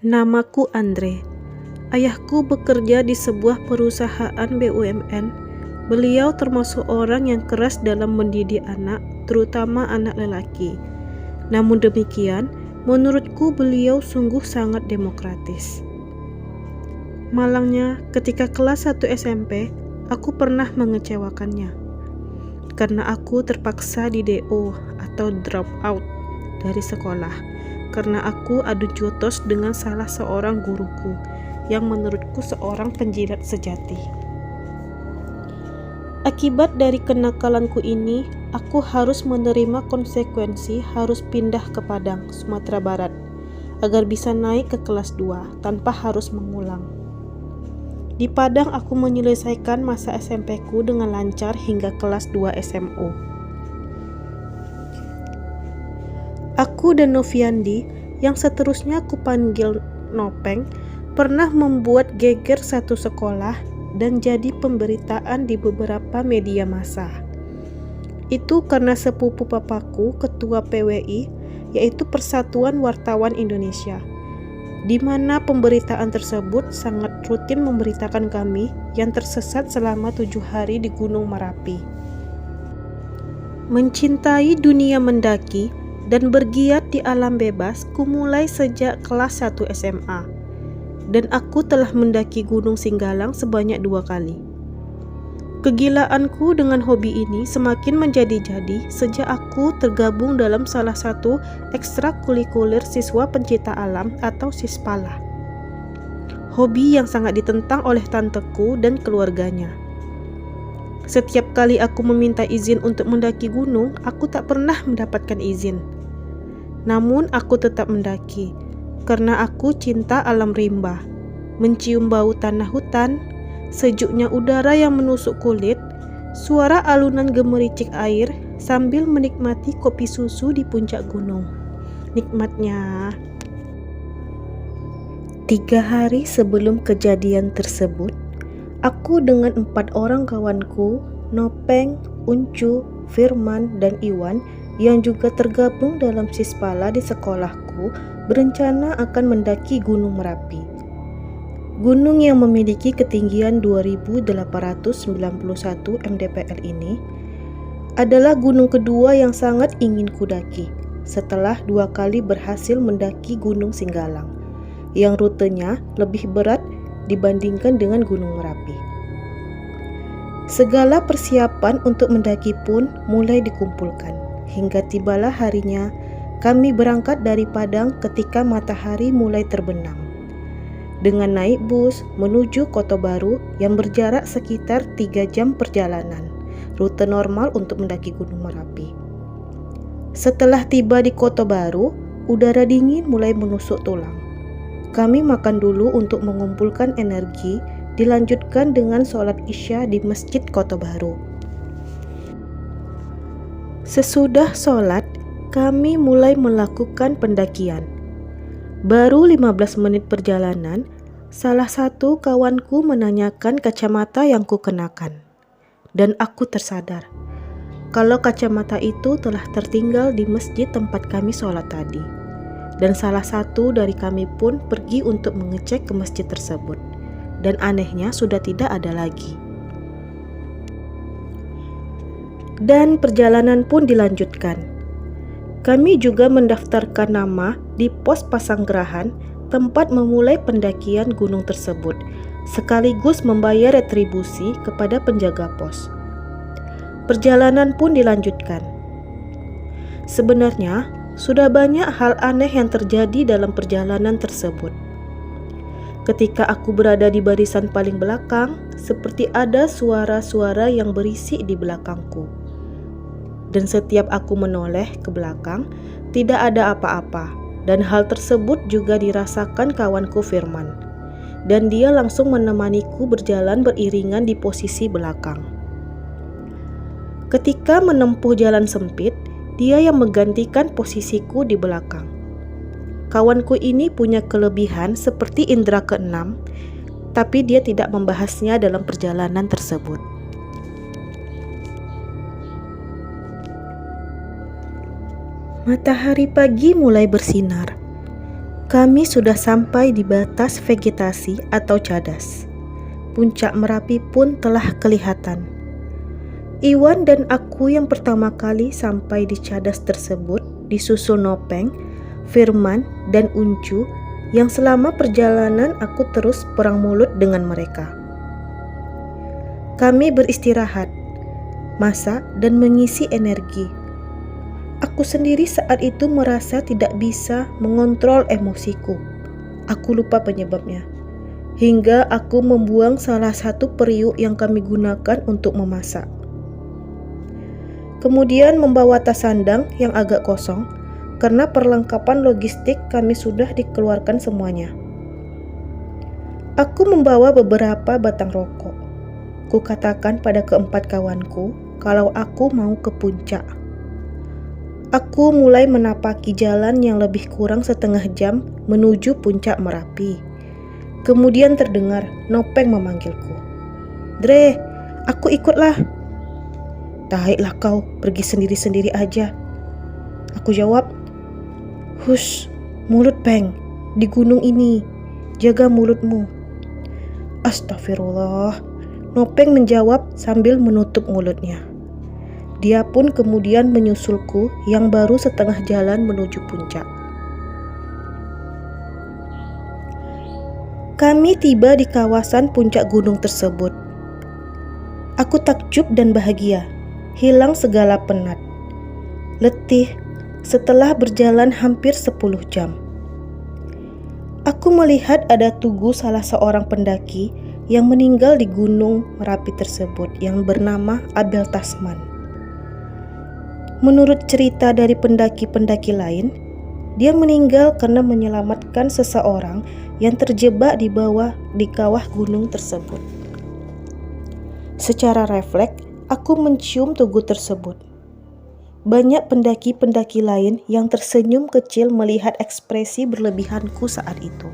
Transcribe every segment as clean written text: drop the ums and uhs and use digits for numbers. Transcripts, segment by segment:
Namaku Andre. Ayahku bekerja di sebuah perusahaan BUMN. Beliau termasuk orang yang keras dalam mendidik anak, terutama anak lelaki. Namun demikian, menurutku beliau sungguh sangat demokratis. Malangnya, ketika kelas 1 SMP, aku pernah mengecewakannya. Karena aku terpaksa di DO atau drop out dari sekolah. Karena aku adu jotos dengan salah seorang guruku yang menurutku seorang penjilat sejati. Akibat dari kenakalanku ini, aku harus menerima konsekuensi harus pindah ke Padang, Sumatera Barat, agar bisa naik ke kelas 2 tanpa harus mengulang. Di Padang aku menyelesaikan masa SMP-ku dengan lancar hingga kelas 2 SMU. Aku dan Noviandi, yang seterusnya aku panggil Nopeng, pernah membuat geger satu sekolah dan jadi pemberitaan di beberapa media massa. Itu karena sepupu papaku, ketua PWI, yaitu Persatuan Wartawan Indonesia, di mana pemberitaan tersebut sangat rutin memberitakan kami yang tersesat selama 7 hari di Gunung Merapi. Mencintai dunia mendaki dan bergiat di alam bebas kumulai sejak kelas 1 SMA, dan aku telah mendaki Gunung Singgalang sebanyak 2 kali. Kegilaanku dengan hobi ini semakin menjadi-jadi sejak aku tergabung dalam salah satu ekstrakurikuler siswa pencinta alam atau Sispala. Hobi yang sangat ditentang oleh tanteku dan keluarganya. Setiap kali aku meminta izin untuk mendaki gunung, aku tak pernah mendapatkan izin. Namun aku tetap mendaki, karena aku cinta alam rimba, mencium bau tanah hutan, sejuknya udara yang menusuk kulit, suara alunan gemericik air, sambil menikmati kopi susu di puncak gunung. Nikmatnya. 3 hari sebelum kejadian tersebut, aku dengan 4 orang kawanku, Nopeng, Uncu, Firman, dan Iwan, yang juga tergabung dalam Sispala di sekolahku, berencana akan mendaki Gunung Merapi. Gunung yang memiliki ketinggian 2.891 mdpl ini adalah gunung kedua yang sangat ingin kudaki setelah 2 kali berhasil mendaki Gunung Singgalang, yang rutenya lebih berat dibandingkan dengan Gunung Merapi. Segala persiapan untuk mendaki pun mulai dikumpulkan. Hingga tibalah harinya, kami berangkat dari Padang ketika matahari mulai terbenam. Dengan naik bus menuju Kota Baru yang berjarak sekitar 3 jam perjalanan, rute normal untuk mendaki Gunung Merapi. Setelah tiba di Kota Baru, udara dingin mulai menusuk tulang. Kami makan dulu untuk mengumpulkan energi, dilanjutkan dengan sholat Isya di Masjid Kota Baru. Sesudah sholat, kami mulai melakukan pendakian. Baru 15 menit perjalanan, salah satu kawanku menanyakan kacamata yang kukenakan. Dan aku tersadar, kalau kacamata itu telah tertinggal di masjid tempat kami sholat tadi. Dan salah satu dari kami pun pergi untuk mengecek ke masjid tersebut. Dan anehnya sudah tidak ada lagi. Dan perjalanan pun dilanjutkan. Kami juga mendaftarkan nama di pos Pasanggerahan, tempat memulai pendakian gunung tersebut, sekaligus membayar retribusi kepada penjaga pos. Perjalanan pun dilanjutkan. Sebenarnya, sudah banyak hal aneh yang terjadi dalam perjalanan tersebut. Ketika aku berada di barisan paling belakang, seperti ada suara-suara yang berisik di belakangku. Dan setiap aku menoleh ke belakang, tidak ada apa-apa. Dan hal tersebut juga dirasakan kawanku Firman. Dan dia langsung menemaniku berjalan beriringan di posisi belakang. Ketika menempuh jalan sempit, dia yang menggantikan posisiku di belakang. Kawanku ini punya kelebihan seperti indera keenam, tapi dia tidak membahasnya dalam perjalanan tersebut. Matahari pagi mulai bersinar. Kami sudah sampai di batas vegetasi atau cadas. Puncak Merapi pun telah kelihatan. Iwan dan aku yang pertama kali sampai di cadas tersebut disusul Nopeng, Firman, dan Uncu yang selama perjalanan aku terus perang mulut dengan mereka. Kami beristirahat, masak, dan mengisi energi. Aku sendiri saat itu merasa tidak bisa mengontrol emosiku. Aku lupa penyebabnya. Hingga aku membuang salah satu periuk yang kami gunakan untuk memasak. Kemudian membawa tas sandang yang agak kosong, karena perlengkapan logistik kami sudah dikeluarkan semuanya. Aku membawa beberapa batang rokok. Kukatakan pada keempat kawanku kalau aku mau ke puncak. Aku mulai menapaki jalan yang lebih kurang setengah jam menuju puncak Merapi. Kemudian terdengar Nopeng memanggilku. "Dre, aku ikutlah." "Taiklah kau, pergi sendiri-sendiri aja." Aku jawab. "Hush, mulut Peng, di gunung ini, jaga mulutmu." "Astagfirullah," Nopeng menjawab sambil menutup mulutnya. Dia pun kemudian menyusulku yang baru setengah jalan menuju puncak. Kami tiba di kawasan puncak gunung tersebut. Aku takjub dan bahagia, hilang segala penat. Letih setelah berjalan hampir 10 jam. Aku melihat ada tugu salah seorang pendaki yang meninggal di Gunung Merapi tersebut yang bernama Abel Tasman. Menurut cerita dari pendaki-pendaki lain, dia meninggal karena menyelamatkan seseorang yang terjebak di kawah gunung tersebut. Secara refleks, aku mencium tugu tersebut. Banyak pendaki-pendaki lain yang tersenyum kecil melihat ekspresi berlebihanku saat itu.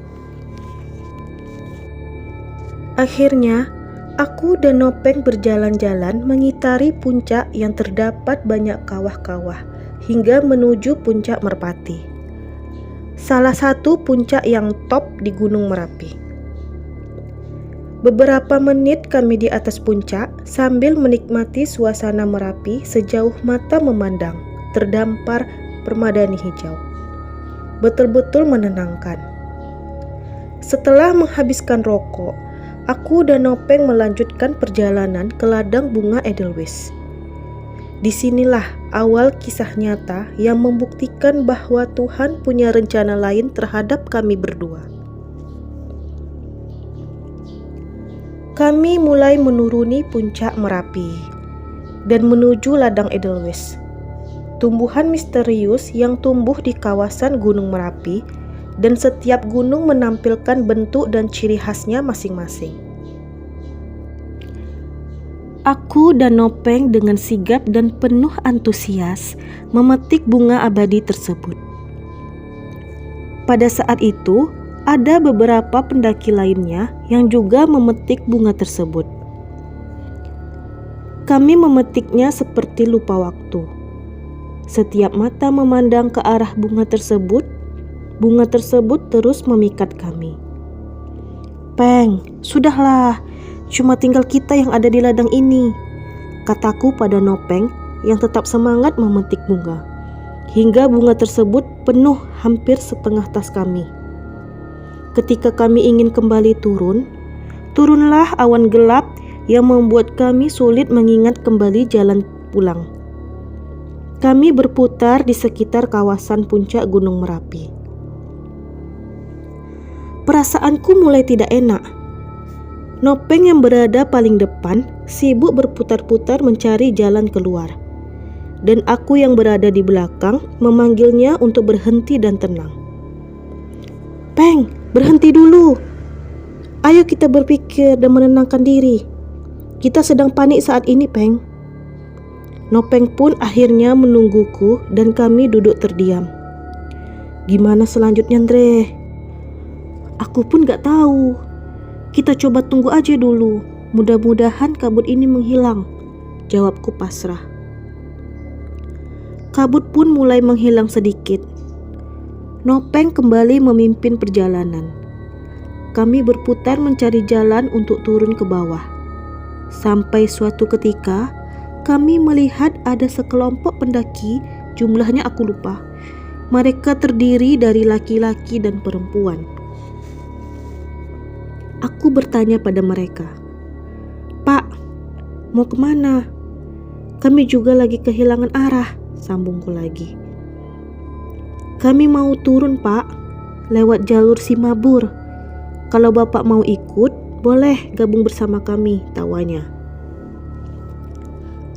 Akhirnya, aku dan Nopeng berjalan-jalan mengitari puncak yang terdapat banyak kawah-kawah hingga menuju puncak Merpati. Salah satu puncak yang top di Gunung Merapi. Beberapa menit kami di atas puncak sambil menikmati suasana Merapi sejauh mata memandang, terdampar permadani hijau. Betul-betul menenangkan. Setelah menghabiskan rokok, aku dan Nopeng melanjutkan perjalanan ke ladang bunga Edelweiss. Disinilah awal kisah nyata yang membuktikan bahwa Tuhan punya rencana lain terhadap kami berdua. Kami mulai menuruni puncak Merapi dan menuju ladang Edelweiss, tumbuhan misterius yang tumbuh di kawasan Gunung Merapi, dan setiap gunung menampilkan bentuk dan ciri khasnya masing-masing. Aku dan Nopeng dengan sigap dan penuh antusias memetik bunga abadi tersebut. Pada saat itu, ada beberapa pendaki lainnya yang juga memetik bunga tersebut. Kami memetiknya seperti lupa waktu. Setiap mata memandang ke arah bunga tersebut terus memikat kami. "Peng, sudahlah, cuma tinggal kita yang ada di ladang ini," kataku pada Nopeng yang tetap semangat memetik bunga. Hingga bunga tersebut penuh hampir setengah tas kami. Ketika kami ingin kembali turunlah awan gelap yang membuat kami sulit mengingat kembali jalan pulang. Kami berputar di sekitar kawasan puncak Gunung Merapi. Perasaanku mulai tidak enak. Nopeng yang berada paling depan sibuk berputar-putar mencari jalan keluar, dan aku yang berada di belakang memanggilnya untuk berhenti dan tenang. "Peng, berhenti dulu. Ayo kita berpikir dan menenangkan diri. Kita sedang panik saat ini, Peng." Nopeng pun akhirnya menungguku dan kami duduk terdiam. "Gimana selanjutnya, Andre?" "Aku pun gak tahu. Kita coba tunggu aja dulu. Mudah-mudahan kabut ini menghilang," jawabku pasrah. Kabut pun mulai menghilang sedikit. Nopeng kembali memimpin perjalanan. Kami berputar mencari jalan untuk turun ke bawah. Sampai suatu ketika, kami melihat ada sekelompok pendaki, jumlahnya aku lupa. Mereka terdiri dari laki-laki dan perempuan. Aku bertanya pada mereka, "Pak, mau kemana?" "Kami juga lagi kehilangan arah," sambungku lagi. "Kami mau turun, Pak, lewat jalur Simabur. Kalau Bapak mau ikut, boleh gabung bersama kami," tawanya.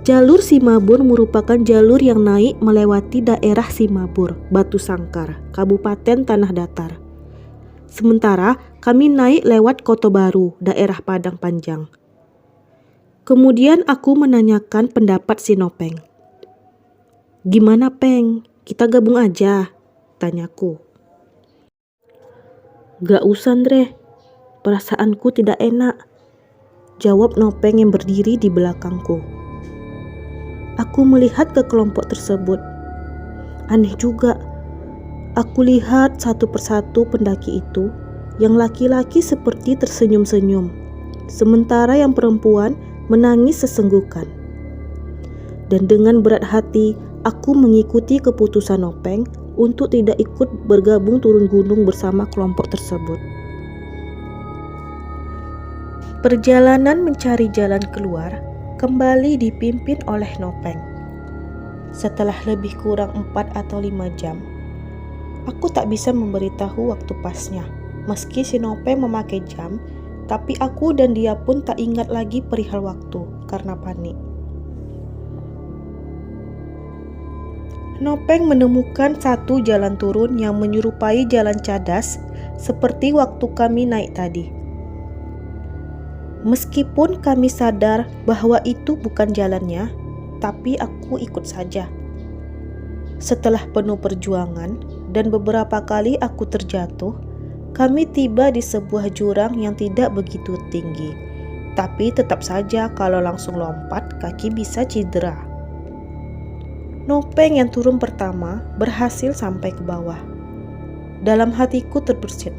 Jalur Simabur merupakan jalur yang naik melewati daerah Simabur, Batu Sangkar, Kabupaten Tanah Datar. Sementara kami naik lewat Kota Baru, daerah Padang Panjang. Kemudian aku menanyakan pendapat si Nopeng. "Gimana, Peng? Kita gabung aja?" tanyaku. "Gak usah, Andre. Perasaanku tidak enak," jawab Nopeng yang berdiri di belakangku. Aku melihat ke kelompok tersebut. Aneh juga. Aku lihat satu persatu pendaki itu, yang laki-laki seperti tersenyum-senyum, sementara yang perempuan menangis sesenggukan. Dan dengan berat hati, aku mengikuti keputusan Nopeng untuk tidak ikut bergabung turun gunung bersama kelompok tersebut. Perjalanan mencari jalan keluar kembali dipimpin oleh Nopeng. Setelah lebih kurang 4 atau 5 jam, aku tak bisa memberitahu waktu pasnya. Meski si Nopeng memakai jam, tapi aku dan dia pun tak ingat lagi perihal waktu karena panik. Nopeng menemukan satu jalan turun yang menyerupai jalan cadas seperti waktu kami naik tadi. Meskipun kami sadar bahwa itu bukan jalannya, tapi aku ikut saja. Setelah penuh perjuangan dan beberapa kali aku terjatuh, kami tiba di sebuah jurang yang tidak begitu tinggi. Tapi tetap saja kalau langsung lompat, kaki bisa cedera. Nopeng yang turun pertama berhasil sampai ke bawah. Dalam hatiku terbersit,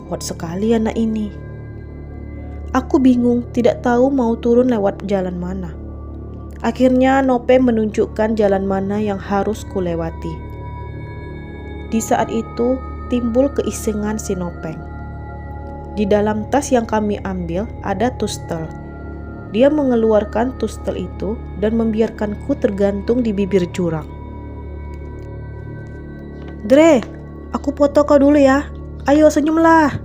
kuat sekali anak ini. Aku bingung, tidak tahu mau turun lewat jalan mana. Akhirnya Nopeng menunjukkan jalan mana yang harus kulewati. Di saat itu timbul keisengan si Nopeng. Di dalam tas yang kami ambil ada tustel. Dia mengeluarkan tustel itu dan membiarkanku tergantung di bibir jurang. "Dre, aku foto kau dulu ya. Ayo senyumlah,"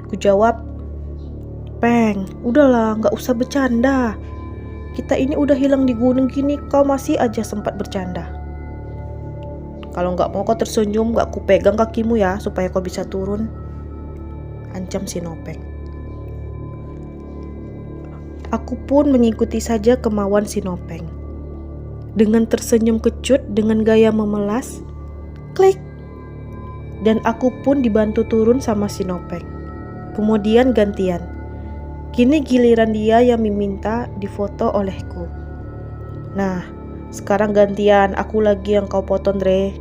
ku jawab. "Peng, udahlah, gak usah bercanda. Kita ini udah hilang di gunung gini, kau masih aja sempat bercanda. Kalau gak mau kau tersenyum, gak ku pegang kakimu ya, supaya kau bisa turun," ancam si Nopeng. Aku pun mengikuti saja kemauan si Nopeng. Dengan tersenyum kecut dengan gaya memelas, klik, dan aku pun dibantu turun sama si Nopeng. Kemudian gantian. Kini giliran dia yang meminta difoto olehku. "Nah, sekarang gantian aku lagi yang kau foto, Andre."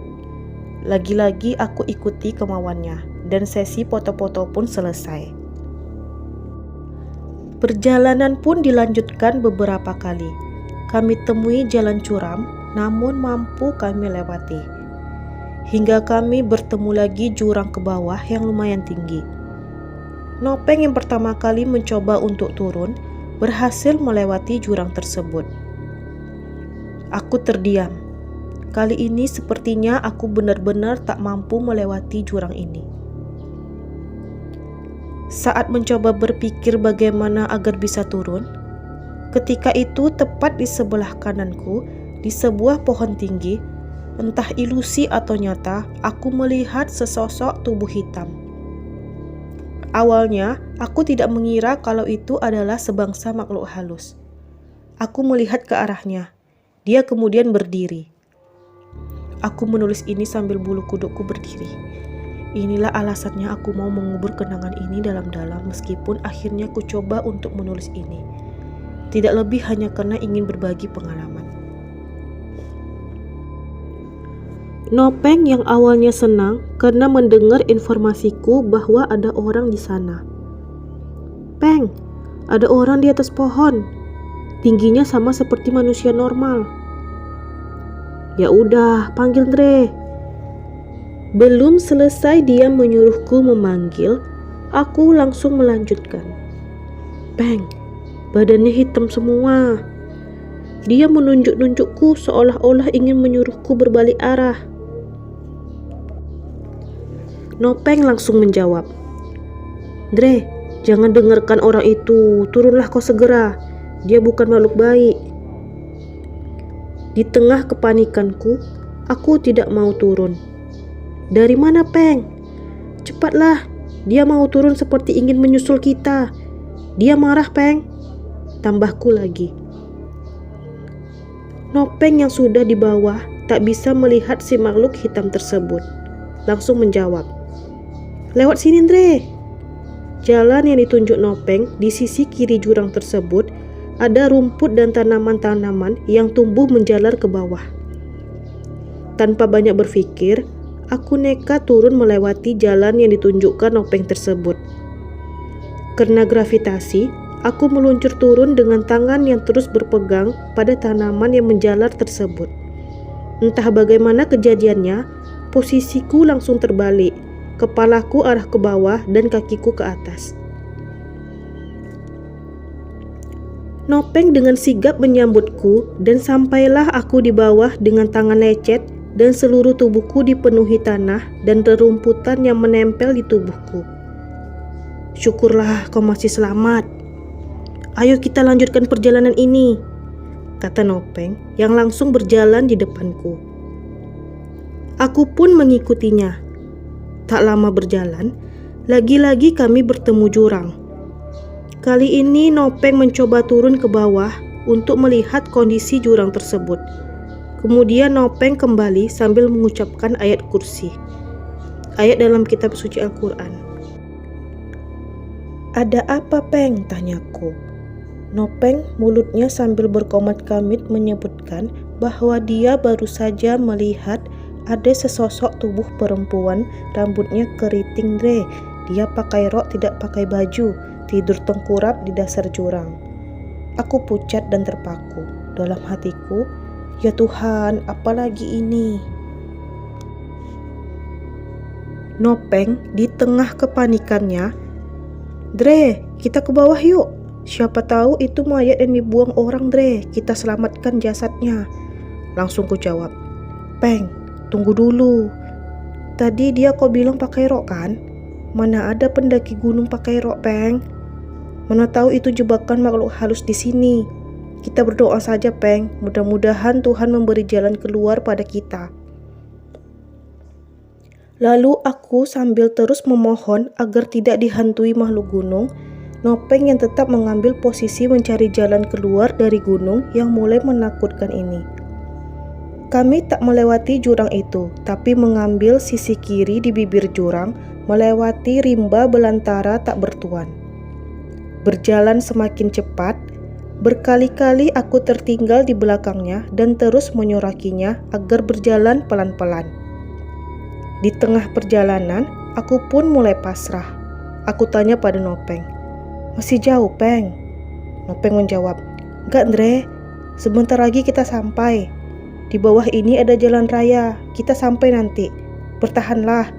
Lagi-lagi aku ikuti kemauannya dan sesi foto-foto pun selesai. Perjalanan pun dilanjutkan beberapa kali. Kami temui jalan curam, namun mampu kami lewati. Hingga kami bertemu lagi jurang ke bawah yang lumayan tinggi. Nopeng yang pertama kali mencoba untuk turun berhasil melewati jurang tersebut. Aku terdiam. Kali ini sepertinya aku benar-benar tak mampu melewati jurang ini. Saat mencoba berpikir bagaimana agar bisa turun, ketika itu tepat di sebelah kananku, di sebuah pohon tinggi, entah ilusi atau nyata, aku melihat sesosok tubuh hitam. Awalnya, aku tidak mengira kalau itu adalah sebangsa makhluk halus. Aku melihat ke arahnya. Dia kemudian berdiri. Aku menulis ini sambil bulu kudukku berdiri. Inilah alasannya aku mau mengubur kenangan ini dalam-dalam meskipun akhirnya ku coba untuk menulis ini. Tidak lebih hanya karena ingin berbagi pengalaman. Nopeng yang awalnya senang karena mendengar informasiku bahwa ada orang di sana. "Peng, ada orang di atas pohon. Tingginya sama seperti manusia normal." "Ya udah, panggil Dre." Belum selesai dia menyuruhku memanggil, aku langsung melanjutkan. "Peng, badannya hitam semua." Dia menunjuk-nunjukku seolah-olah ingin menyuruhku berbalik arah. Nopeng langsung menjawab, "Dre, jangan dengarkan orang itu, turunlah kau segera. Dia bukan makhluk baik." Di tengah kepanikanku, aku tidak mau turun. "Dari mana, Peng? Cepatlah, dia mau turun seperti ingin menyusul kita. Dia marah, Peng," tambahku lagi. Nopeng yang sudah di bawah tak bisa melihat si makhluk hitam tersebut. Langsung menjawab, "Lewat sini, Dre." Jalan yang ditunjuk Nopeng di sisi kiri jurang tersebut ada rumput dan tanaman-tanaman yang tumbuh menjalar ke bawah. Tanpa banyak berpikir, aku nekat turun melewati jalan yang ditunjukkan Nopeng tersebut. Karena gravitasi, aku meluncur turun dengan tangan yang terus berpegang pada tanaman yang menjalar tersebut. Entah bagaimana kejadiannya, posisiku langsung terbalik. Kepalaku arah ke bawah dan kakiku ke atas. Nopeng dengan sigap menyambutku dan sampailah aku di bawah dengan tangan lecet dan seluruh tubuhku dipenuhi tanah dan rerumputan yang menempel di tubuhku. "Syukurlah kau masih selamat. Ayo kita lanjutkan perjalanan ini," kata Nopeng yang langsung berjalan di depanku. Aku pun mengikutinya. Tak lama berjalan, lagi-lagi kami bertemu jurang. Kali ini Nopeng mencoba turun ke bawah untuk melihat kondisi jurang tersebut. Kemudian Nopeng kembali sambil mengucapkan ayat kursi, ayat dalam kitab suci Al-Quran. "Ada apa, Peng?" tanyaku. Nopeng mulutnya sambil berkomat-kamit menyebutkan bahwa dia baru saja melihat ada sesosok tubuh perempuan, rambutnya keriting, Dre. Dia pakai rok, tidak pakai baju, tidur tengkurap di dasar jurang. Aku pucat dan terpaku. Dalam hatiku, ya Tuhan, apalagi ini? Nopeng di tengah kepanikannya, "Dre, kita ke bawah yuk. Siapa tahu itu mayat yang dibuang orang, Dre. Kita selamatkan jasadnya." Langsung ku jawab, "Peng, tunggu dulu. Tadi dia kau bilang pakai rok kan? Mana ada pendaki gunung pakai rok, Peng? Mana tahu itu jebakan makhluk halus di sini. Kita berdoa saja, Peng. Mudah-mudahan Tuhan memberi jalan keluar pada kita." Lalu aku sambil terus memohon agar tidak dihantui makhluk gunung, Nopeng yang tetap mengambil posisi mencari jalan keluar dari gunung yang mulai menakutkan ini. Kami tak melewati jurang itu, tapi mengambil sisi kiri di bibir jurang, melewati rimba belantara tak bertuan. Berjalan semakin cepat, berkali-kali aku tertinggal di belakangnya dan terus menyorakinya agar berjalan pelan-pelan. Di tengah perjalanan, aku pun mulai pasrah. Aku tanya pada Nopeng, "Masih jauh, Peng?" Nopeng menjawab, "Enggak, Dre. Sebentar lagi kita sampai. Di bawah ini ada jalan raya. Kita sampai nanti. Bertahanlah.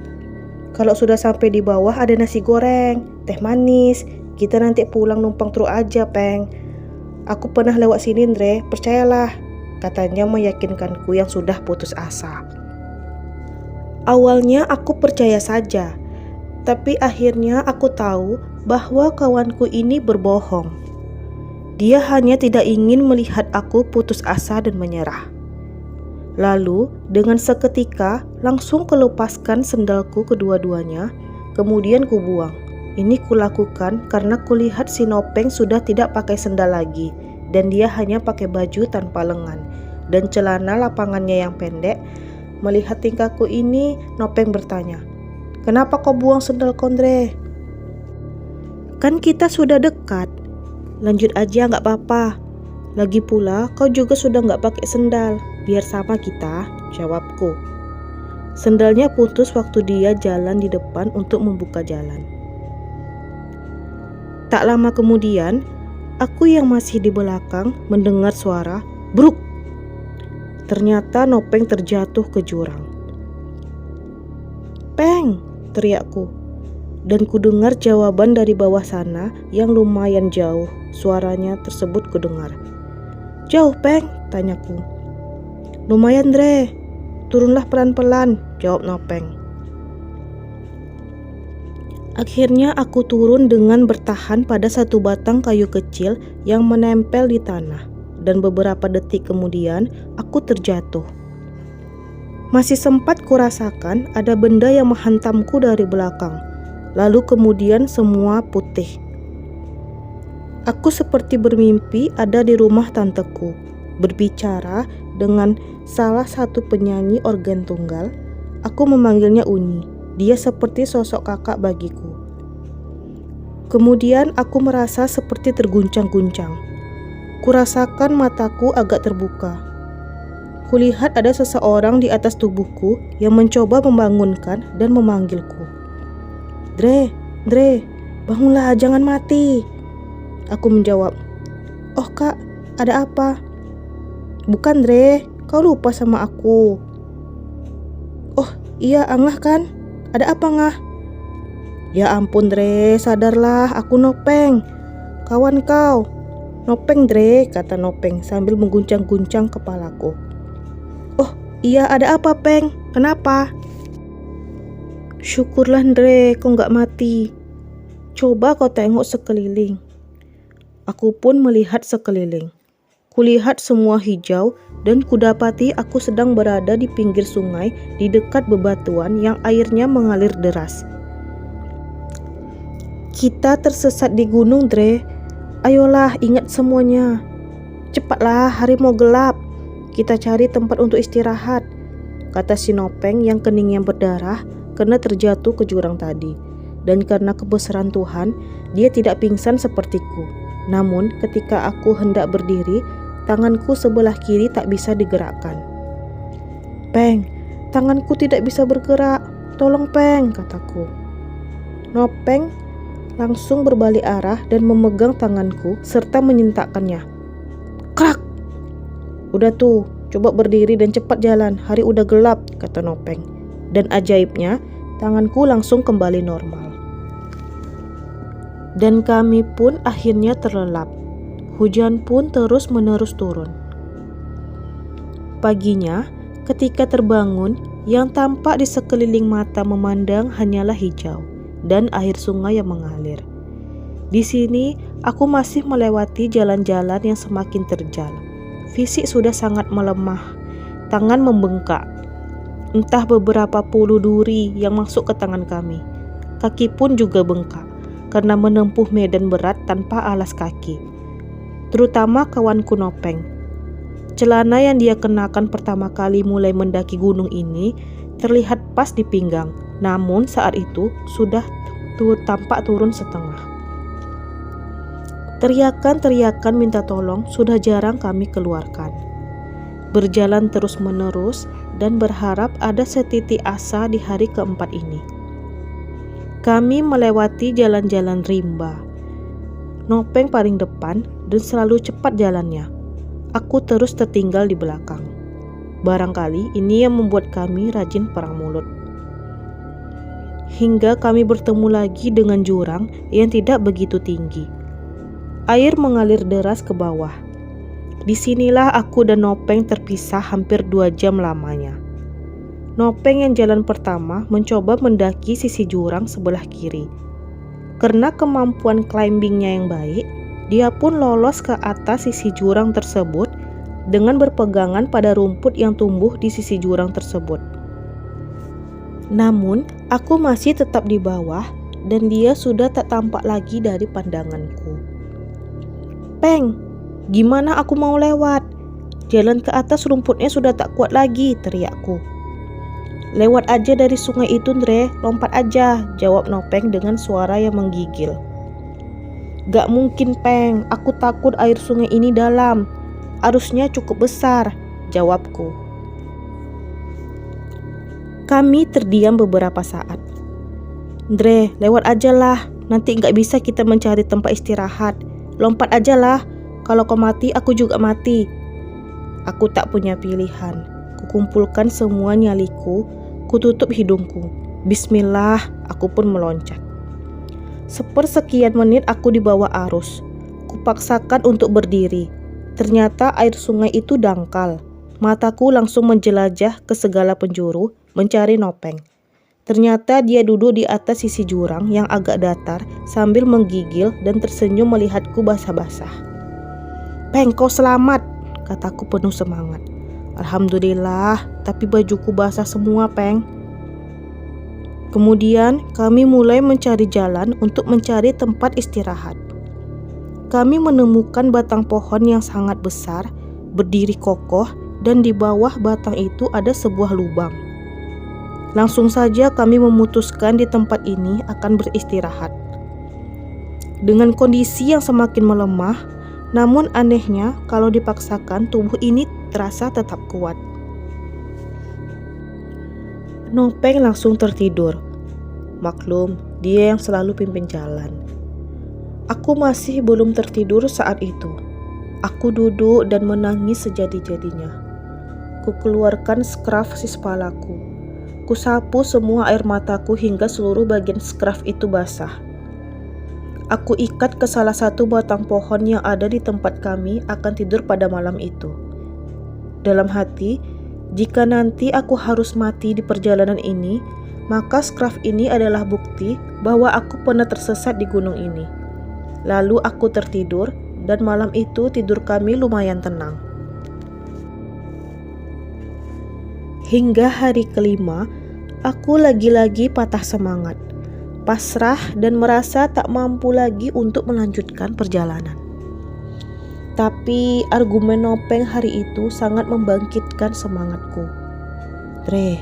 Kalau sudah sampai di bawah ada nasi goreng, teh manis. Kita nanti pulang numpang truk aja, Peng. Aku pernah lewat sini, Dre. Percayalah," katanya meyakinkanku yang sudah putus asa. Awalnya aku percaya saja, tapi akhirnya aku tahu bahwa kawanku ini berbohong. Dia hanya tidak ingin melihat aku putus asa dan menyerah. Lalu dengan seketika langsung kulepaskan sendalku kedua-duanya, kemudian kubuang. Ini kulakukan karena kulihat si Nopeng sudah tidak pakai sendal lagi dan dia hanya pakai baju tanpa lengan dan celana lapangannya yang pendek. Melihat tingkahku ini, Nopeng bertanya, "Kenapa kau buang sendal, Kondre?" "Kan kita sudah dekat. Lanjut aja gak apa-apa. Lagi pula kau juga sudah gak pakai sendal. Biar sama kita," jawabku. Sendalnya putus waktu dia jalan di depan untuk membuka jalan. Tak lama kemudian, aku yang masih di belakang mendengar suara bruk. Ternyata Nopeng terjatuh ke jurang. "Peng!" teriakku. Dan kudengar jawaban dari bawah sana yang lumayan jauh. Suaranya tersebut kudengar. "Jauh, Peng?" tanyaku. "Lumayan, Dre. Turunlah pelan-pelan," jawab Nopeng. Akhirnya aku turun dengan bertahan pada satu batang kayu kecil yang menempel di tanah, dan beberapa detik kemudian aku terjatuh. Masih sempat kurasakan ada benda yang menghantamku dari belakang, lalu kemudian semua putih. Aku seperti bermimpi ada di rumah tanteku, berbicara dengan salah satu penyanyi organ tunggal. Aku memanggilnya Uni. Dia seperti sosok kakak bagiku. Kemudian aku merasa seperti terguncang-guncang. Kurasakan mataku agak terbuka. Kulihat ada seseorang di atas tubuhku yang mencoba membangunkan dan memanggilku. Dre, bangunlah, jangan mati." Aku menjawab, "Oh kak, ada apa?" "Bukan Dre, kau lupa sama aku." "Oh iya, Angah kan? Ada apa Ngah?" "Ya ampun Dre, sadarlah, aku Nopeng, kawan kau." "Nopeng Dre," kata Nopeng sambil mengguncang-guncang kepalaku. "Oh iya, ada apa Peng? Kenapa?" "Syukurlah Dre, kau gak mati. Coba kau tengok sekeliling." Aku pun melihat sekeliling. Kulihat semua hijau dan kudapati aku sedang berada di pinggir sungai di dekat bebatuan yang airnya mengalir deras. "Kita tersesat di gunung, Dre. Ayolah, ingat semuanya. Cepatlah, hari mau gelap. Kita cari tempat untuk istirahat," kata si Nopeng yang keningnya berdarah karena terjatuh ke jurang tadi. Dan karena kebesaran Tuhan, dia tidak pingsan sepertiku. Namun ketika aku hendak berdiri, tanganku sebelah kiri tak bisa digerakkan. "Peng, tanganku tidak bisa bergerak. Tolong Peng," kataku. Nopeng langsung berbalik arah dan memegang tanganku serta menyentakkannya. Krak! "Udah tuh, coba berdiri dan cepat jalan. Hari udah gelap," kata Nopeng. Dan ajaibnya, tanganku langsung kembali normal. Dan kami pun akhirnya terlelap. Hujan pun terus-menerus turun. Paginya, ketika terbangun, yang tampak di sekeliling mata memandang hanyalah hijau dan air sungai yang mengalir. Di sini, aku masih melewati jalan-jalan yang semakin terjal. Fisik sudah sangat melemah, tangan membengkak. Entah beberapa puluh duri yang masuk ke tangan kami. Kaki pun juga bengkak karena menempuh medan berat tanpa alas kaki. Terutama kawanku Nopeng. Celana yang dia kenakan pertama kali mulai mendaki gunung ini terlihat pas di pinggang, namun saat itu sudah tampak turun setengah. Teriakan-teriakan minta tolong sudah jarang kami keluarkan. Berjalan terus-menerus dan berharap ada setitik asa di hari keempat ini. Kami melewati jalan-jalan rimba. Nopeng paling depan dan selalu cepat jalannya. Aku terus tertinggal di belakang. Barangkali ini yang membuat kami rajin perang mulut. Hingga kami bertemu lagi dengan jurang yang tidak begitu tinggi. Air mengalir deras ke bawah. Disinilah aku dan Nopeng terpisah hampir 2 jam lamanya. Nopeng yang jalan pertama mencoba mendaki sisi jurang sebelah kiri. Karena kemampuan climbingnya yang baik, dia pun lolos ke atas sisi jurang tersebut dengan berpegangan pada rumput yang tumbuh di sisi jurang tersebut. Namun, aku masih tetap di bawah dan dia sudah tak tampak lagi dari pandanganku. "Peng, gimana aku mau lewat? Jalan ke atas rumputnya sudah tak kuat lagi," teriakku. "Lewat aja dari sungai itu, Dre, lompat aja," jawab Nopeng dengan suara yang menggigil. "Gak mungkin, Peng, aku takut air sungai ini dalam. Arusnya cukup besar," jawabku. Kami terdiam beberapa saat. Dre, lewat aja lah, nanti nggak bisa kita mencari tempat istirahat. Lompat aja lah, kalau kau mati aku juga mati. Aku tak punya pilihan. Kukumpulkan semua nyaliku, kututup hidungku. Bismillah, aku pun meloncat. Sepersekian menit aku dibawa arus. Kupaksakan untuk berdiri. Ternyata air sungai itu dangkal. Mataku langsung menjelajah ke segala penjuru, mencari Nopeng. Ternyata dia duduk di atas sisi jurang yang agak datar sambil menggigil dan tersenyum melihatku basah-basah. "Peng, kau selamat," kataku penuh semangat. "Alhamdulillah, tapi bajuku basah semua, Peng." Kemudian kami mulai mencari jalan untuk mencari tempat istirahat. Kami menemukan batang pohon yang sangat besar, berdiri kokoh, dan di bawah batang itu ada sebuah lubang. Langsung saja kami memutuskan di tempat ini akan beristirahat. Dengan kondisi yang semakin melemah, namun anehnya kalau dipaksakan tubuh ini terasa tetap kuat. Nopeng langsung tertidur. Maklum, dia yang selalu pimpin jalan. Aku masih belum tertidur saat itu. Aku duduk dan menangis sejadi-jadinya. Kukeluarkan skraf si kepalaku. Kusapu semua air mataku hingga seluruh bagian skraf itu basah. Aku ikat ke salah satu batang pohon yang ada di tempat kami akan tidur pada malam itu. Dalam hati, jika nanti aku harus mati di perjalanan ini, maka skraf ini adalah bukti bahwa aku pernah tersesat di gunung ini. Lalu aku tertidur dan malam itu tidur kami lumayan tenang. Hingga hari kelima, aku lagi-lagi patah semangat, pasrah dan merasa tak mampu lagi untuk melanjutkan perjalanan. Tapi argumen Nopeng hari itu sangat membangkitkan semangatku. Dre,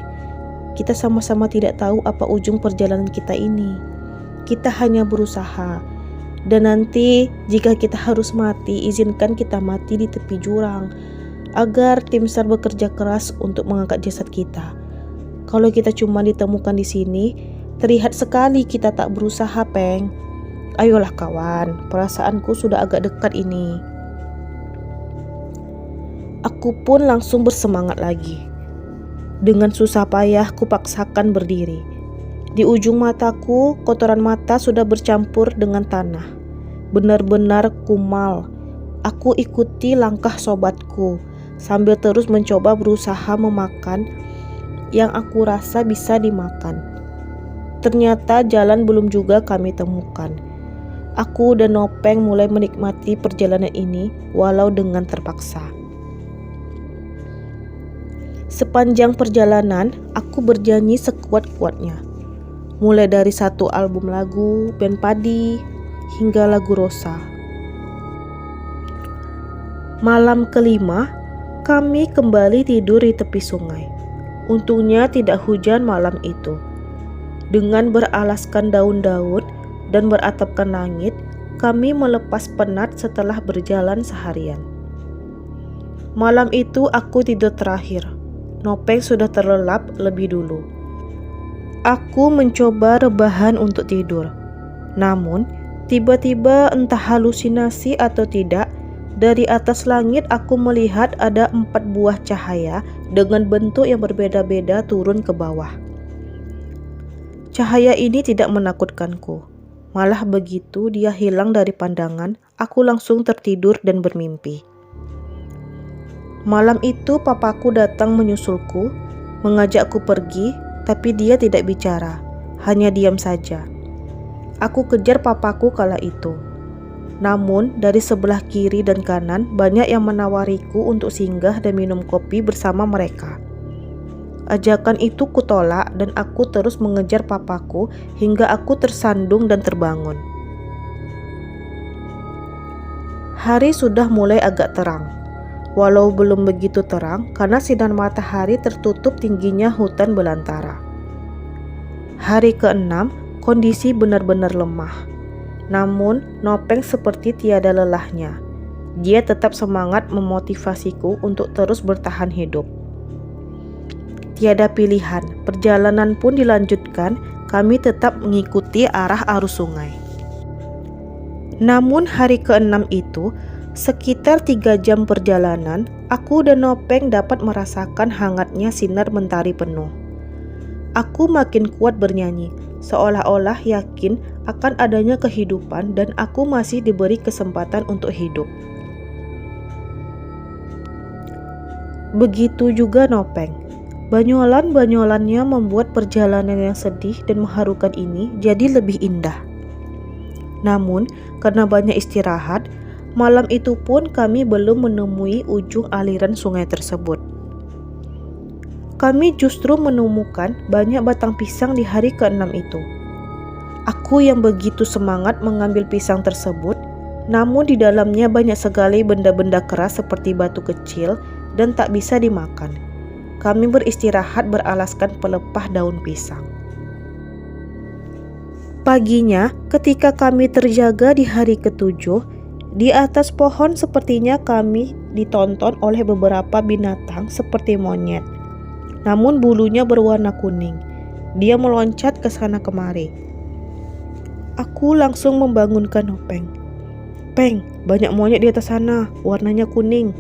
kita sama-sama tidak tahu apa ujung perjalanan kita ini. Kita hanya berusaha. Dan nanti jika kita harus mati, izinkan kita mati di tepi jurang, agar tim SAR bekerja keras untuk mengangkat jasad kita. Kalau kita cuma ditemukan di sini, terlihat sekali kita tak berusaha, Peng. Ayolah kawan, perasaanku sudah agak dekat ini. Aku pun langsung bersemangat lagi. Dengan susah payah kupaksakan berdiri. Di ujung mataku, kotoran mata sudah bercampur dengan tanah. Benar-benar kumal. Aku ikuti langkah sobatku, sambil terus mencoba berusaha memakan yang aku rasa bisa dimakan. Ternyata jalan belum juga kami temukan. Aku dan Nopeng mulai menikmati perjalanan ini walau dengan terpaksa. Sepanjang perjalanan, aku bernyanyi sekuat-kuatnya. Mulai dari satu album lagu band Padi hingga lagu Rosa. Malam kelima, kami kembali tidur di tepi sungai. Untungnya tidak hujan malam itu. Dengan beralaskan daun-daun dan beratapkan langit, kami melepas penat setelah berjalan seharian. Malam itu aku tidur terakhir. Nopeng sudah terlelap lebih dulu. Aku mencoba rebahan untuk tidur. Namun, tiba-tiba entah halusinasi atau tidak, dari atas langit aku melihat ada 4 buah cahaya dengan bentuk yang berbeda-beda turun ke bawah. Cahaya ini tidak menakutkanku. Malah begitu dia hilang dari pandangan, aku langsung tertidur dan bermimpi. Malam itu papaku datang menyusulku, mengajakku pergi, tapi dia tidak bicara, hanya diam saja. Aku kejar papaku kala itu. Namun dari sebelah kiri dan kanan banyak yang menawariku untuk singgah dan minum kopi bersama mereka. Ajakan itu kutolak dan aku terus mengejar papaku hingga aku tersandung dan terbangun. Hari sudah mulai agak terang. Walau belum begitu terang karena sinar matahari tertutup tingginya hutan belantara. Hari ke-6, kondisi benar-benar lemah. Namun, Nopeng seperti tiada lelahnya. Dia tetap semangat memotivasiku untuk terus bertahan hidup. Tiada pilihan, perjalanan pun dilanjutkan. Kami tetap mengikuti arah arus sungai. Namun hari ke-6 itu, sekitar 3 jam perjalanan, aku dan Nopeng dapat merasakan hangatnya sinar mentari penuh. Aku makin kuat bernyanyi, seolah-olah yakin akan adanya kehidupan dan aku masih diberi kesempatan untuk hidup. Begitu juga Nopeng. Banyolan-banyolannya membuat perjalanan yang sedih dan mengharukan ini jadi lebih indah. Namun, karena banyak istirahat, malam itu pun kami belum menemui ujung aliran sungai tersebut. Kami justru menemukan banyak batang pisang di hari ke-6 itu. Aku yang begitu semangat mengambil pisang tersebut, namun di dalamnya banyak sekali benda-benda keras seperti batu kecil dan tak bisa dimakan. Kami beristirahat beralaskan pelepah daun pisang. Paginya, ketika kami terjaga di hari ke-7, di atas pohon sepertinya kami ditonton oleh beberapa binatang seperti monyet. Namun bulunya berwarna kuning. Dia meloncat ke sana kemari. Aku langsung membangunkan Nopeng. "Peng, banyak monyet di atas sana, warnanya kuning."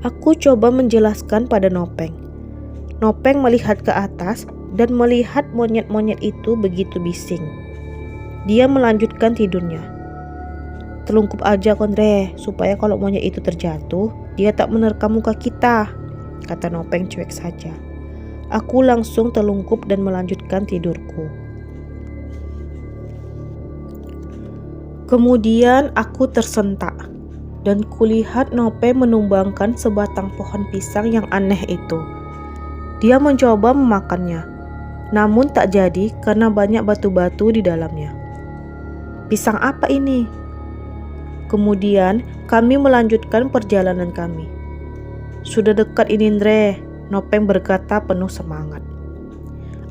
Aku coba menjelaskan pada Nopeng. Nopeng melihat ke atas dan melihat monyet-monyet itu begitu bising. Dia melanjutkan tidurnya. "Telungkup aja Kondre, supaya kalau monyet itu terjatuh, dia tak menerkam muka kita," kata Nopeng cuek saja. Aku langsung telungkup dan melanjutkan tidurku. Kemudian aku tersentak dan kulihat Nopeng menumbangkan sebatang pohon pisang yang aneh itu. Dia mencoba memakannya, namun tak jadi karena banyak batu-batu di dalamnya. "Pisang apa ini?" Kemudian kami melanjutkan perjalanan kami. "Sudah dekat ini Ndre," Nopeng berkata penuh semangat.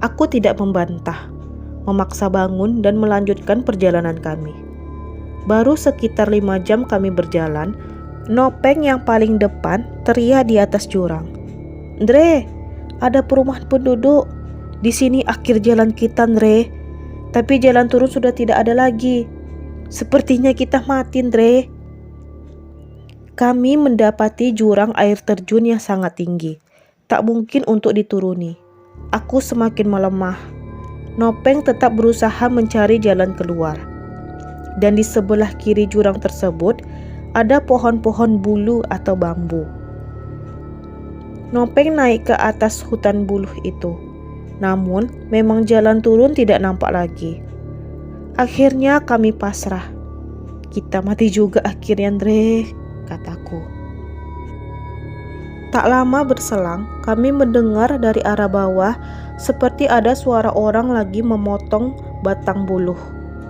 Aku tidak membantah, memaksa bangun dan melanjutkan perjalanan kami. Baru sekitar 5 jam kami berjalan, Nopeng yang paling depan teriak di atas jurang, "Ndre, ada perumahan penduduk. Di sini akhir jalan kita Ndre. Tapi jalan turun sudah tidak ada lagi. Sepertinya kita mati Ndre." Kami mendapati jurang air terjun yang sangat tinggi. Tak mungkin untuk dituruni. Aku semakin melemah. Nopeng tetap berusaha mencari jalan keluar. Dan di sebelah kiri jurang tersebut ada pohon-pohon bulu atau bambu. Nopeng naik ke atas hutan buluh itu. Namun memang jalan turun tidak nampak lagi. Akhirnya kami pasrah. "Kita mati juga akhirnya Ndre," kataku. Tak lama berselang, kami mendengar dari arah bawah seperti ada suara orang lagi memotong batang buluh.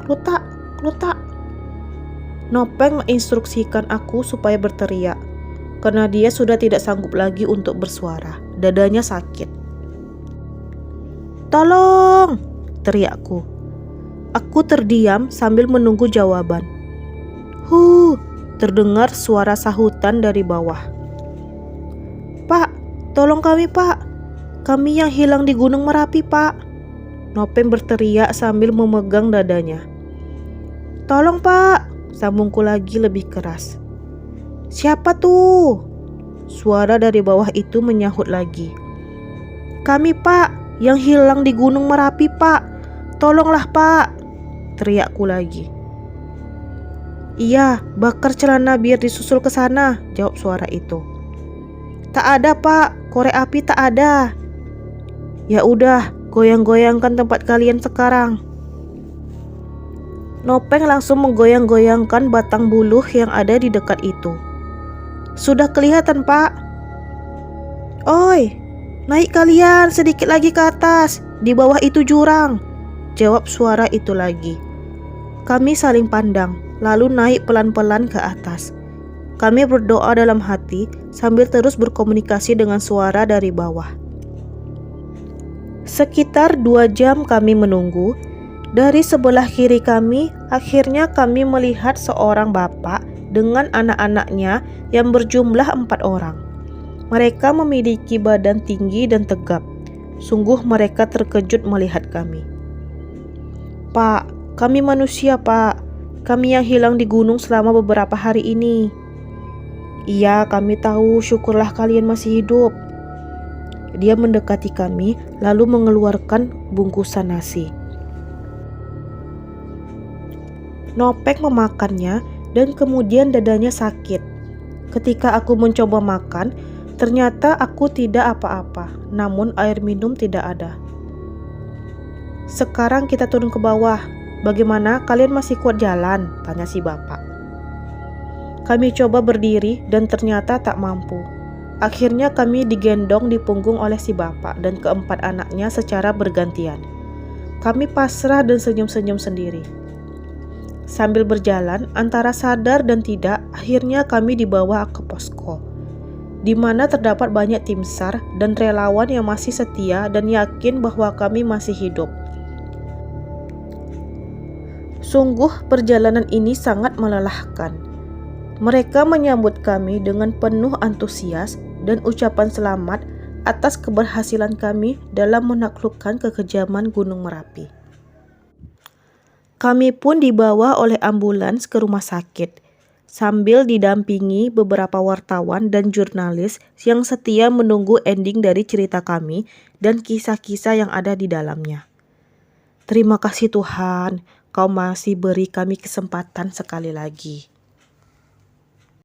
"Klutak, klutak." Nopeng menginstruksikan aku supaya berteriak, karena dia sudah tidak sanggup lagi untuk bersuara. Dadanya sakit. "Tolong!" teriakku. Aku terdiam sambil menunggu jawaban. Terdengar suara sahutan dari bawah. "Pak, tolong kami Pak. Kami yang hilang di Gunung Merapi Pak." Nopeng berteriak sambil memegang dadanya. "Tolong Pak," sambungku lagi lebih keras. "Siapa tuh?" Suara dari bawah itu menyahut lagi. "Kami Pak, yang hilang di Gunung Merapi Pak. Tolonglah Pak," teriakku lagi. "Iya, bakar celana biar disusul ke sana," jawab suara itu. "Tak ada Pak, korek api tak ada." "Ya udah, goyang-goyangkan tempat kalian sekarang." Nopeng langsung menggoyang-goyangkan batang buluh yang ada di dekat itu. "Sudah kelihatan Pak." "Oi, naik kalian sedikit lagi ke atas, di bawah itu jurang," jawab suara itu lagi. Kami saling pandang, lalu naik pelan-pelan ke atas. Kami berdoa dalam hati sambil terus berkomunikasi dengan suara dari bawah. Sekitar 2 jam kami menunggu. Dari sebelah kiri kami, akhirnya kami melihat seorang bapak dengan anak-anaknya yang berjumlah 4 orang. Mereka memiliki badan tinggi dan tegap. Sungguh mereka terkejut melihat kami. "Pak, kami manusia, Pak. Kami yang hilang di gunung selama beberapa hari ini." "Iya, kami tahu. Syukurlah kalian masih hidup." Dia mendekati kami, lalu mengeluarkan bungkusan nasi. Nopek memakannya dan kemudian dadanya sakit. Ketika aku mencoba makan, ternyata aku tidak apa-apa, namun air minum tidak ada. "Sekarang kita turun ke bawah. Bagaimana, kalian masih kuat jalan?" tanya si bapak. Kami coba berdiri dan ternyata tak mampu. Akhirnya kami digendong di punggung oleh si bapak dan keempat anaknya secara bergantian. Kami pasrah dan senyum-senyum sendiri. Sambil berjalan, antara sadar dan tidak, akhirnya kami dibawa ke posko, di mana terdapat banyak tim SAR dan relawan yang masih setia dan yakin bahwa kami masih hidup. Sungguh perjalanan ini sangat melelahkan. Mereka menyambut kami dengan penuh antusias dan ucapan selamat atas keberhasilan kami dalam menaklukkan kekejaman Gunung Merapi. Kami pun dibawa oleh ambulans ke rumah sakit, sambil didampingi beberapa wartawan dan jurnalis yang setia menunggu ending dari cerita kami dan kisah-kisah yang ada di dalamnya. Terima kasih Tuhan, Kau masih beri kami kesempatan sekali lagi.